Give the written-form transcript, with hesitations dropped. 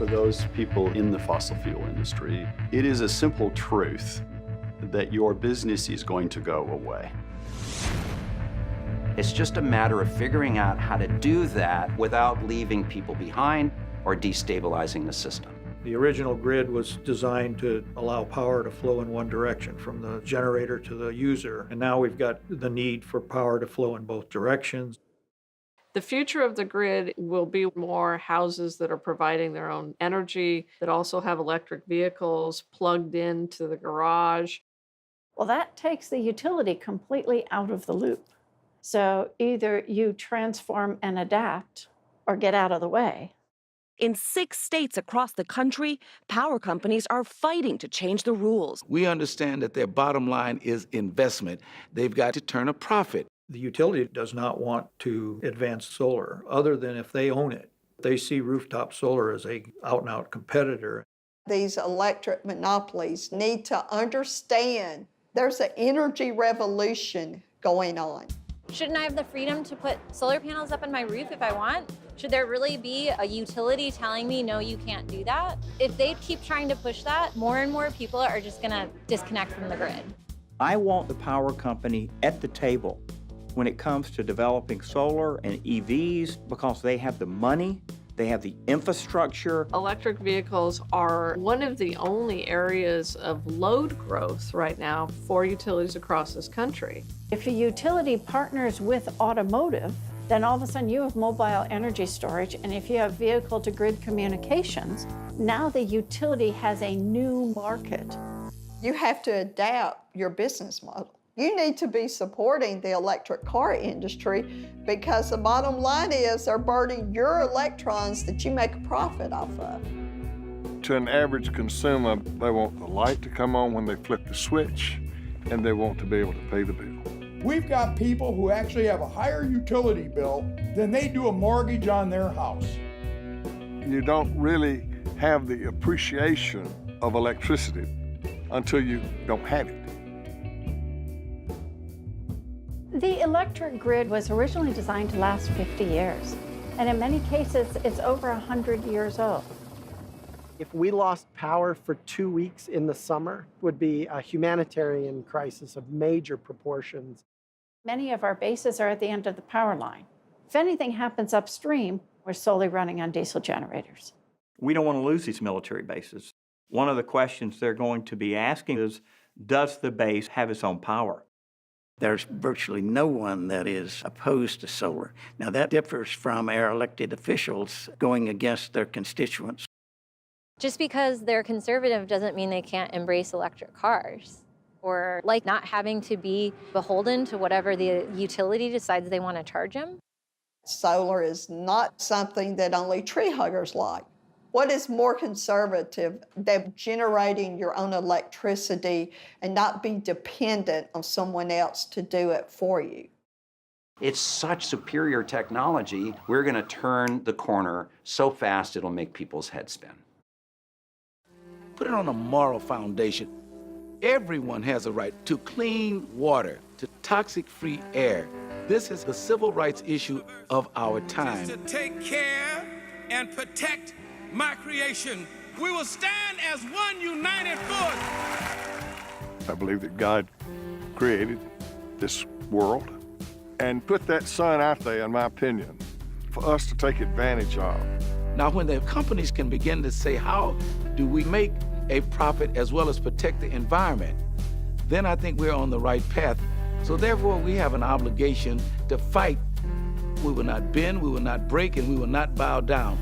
For those people in the fossil fuel industry, it is a simple truth that your business is going to go away. It's just a matter of figuring out how to do that without leaving people behind or destabilizing the system. The original grid was designed to allow power to flow in one direction, from the generator to the user. And now we've got the need for power to flow in both directions. The future of the grid will be more houses that are providing their own energy, that also have electric vehicles plugged into the garage. Well, that takes the utility completely out of the loop. So either you transform and adapt or get out of the way. In 6 states across the country, power companies are fighting to change the rules. We understand that their bottom line is investment. They've got to turn a profit. The utility does not want to advance solar, other than if they own it. They see rooftop solar as a out-and-out competitor. These electric monopolies need to understand there's an energy revolution going on. Shouldn't I have the freedom to put solar panels up on my roof if I want? Should there really be a utility telling me, no, you can't do that? If they keep trying to push that, more and more people are just gonna disconnect from the grid. I want the power company at the table when it comes to developing solar and EVs, because they have the money, they have the infrastructure. Electric vehicles are one of the only areas of load growth right now for utilities across this country. If a utility partners with automotive, then all of a sudden you have mobile energy storage, and if you have vehicle-to-grid communications, now the utility has a new market. You have to adapt your business model. You need to be supporting the electric car industry, because the bottom line is they're burning your electrons that you make a profit off of. To an average consumer, they want the light to come on when they flip the switch, and they want to be able to pay the bill. We've got people who actually have a higher utility bill than they do a mortgage on their house. You don't really have the appreciation of electricity until you don't have it. The electric grid was originally designed to last 50 years, and in many cases, it's over 100 years old. If we lost power for 2 weeks in the summer, it would be a humanitarian crisis of major proportions. Many of our bases are at the end of the power line. If anything happens upstream, we're solely running on diesel generators. We don't want to lose these military bases. One of the questions they're going to be asking is, does the base have its own power? There's virtually no one that is opposed to solar. Now, that differs from our elected officials going against their constituents. Just because they're conservative doesn't mean they can't embrace electric cars, or like not having to be beholden to whatever the utility decides they want to charge them. Solar is not something that only tree huggers like. What is more conservative than generating your own electricity and not be dependent on someone else to do it for you? It's such superior technology, we're going to turn the corner so fast it'll make people's heads spin. Put it on a moral foundation. Everyone has a right to clean water, to toxic-free air. This is the civil rights issue of our time. To take care and protect my creation. We will stand as one united force. I believe that God created this world and put that sun out there, in my opinion, for us to take advantage of. Now, when the companies can begin to say, how do we make a profit as well as protect the environment, then I think we're on the right path. So therefore, we have an obligation to fight. We will not bend, we will not break, and we will not bow down.